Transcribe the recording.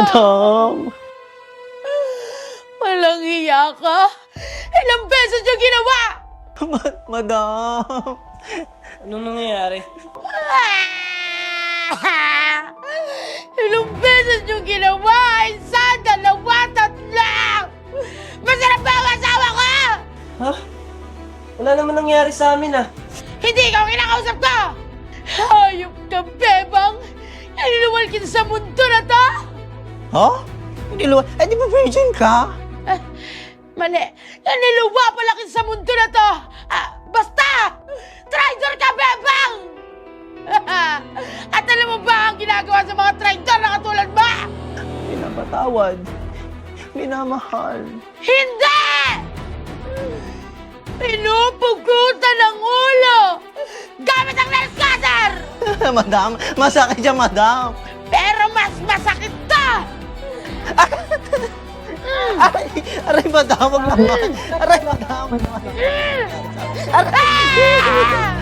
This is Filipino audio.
Madam. Walang hiya ka. Ilang beses yung ginawa. Madam. Anong nangyayari? Ilang beses yung ginawa. Isa, dalawa, tatlo. Masarap ba ang asawa ko? Ha? Wala naman nangyari sa amin ah. Hindi ikaw kinakausap ko. Hayop ka, Bebang. Iniluwal kita sa mundo na to. Ha? Hindi luwa. Eh, di ba virgin ka? Mali. Niluwa pala kita sa mundo na to. Basta! Traitor ka, Bebang! At alam mo ba ang ginagawa sa mga traitor na katulad mo? Pinapatawad. Minamahal. Hindi! Pinupugutan ng ulo! Gamit ang nail cutter! Madam, masakit siya, madam. Pero mas masakit to! Aray, madam, wag naman. Aray, madam. Ah!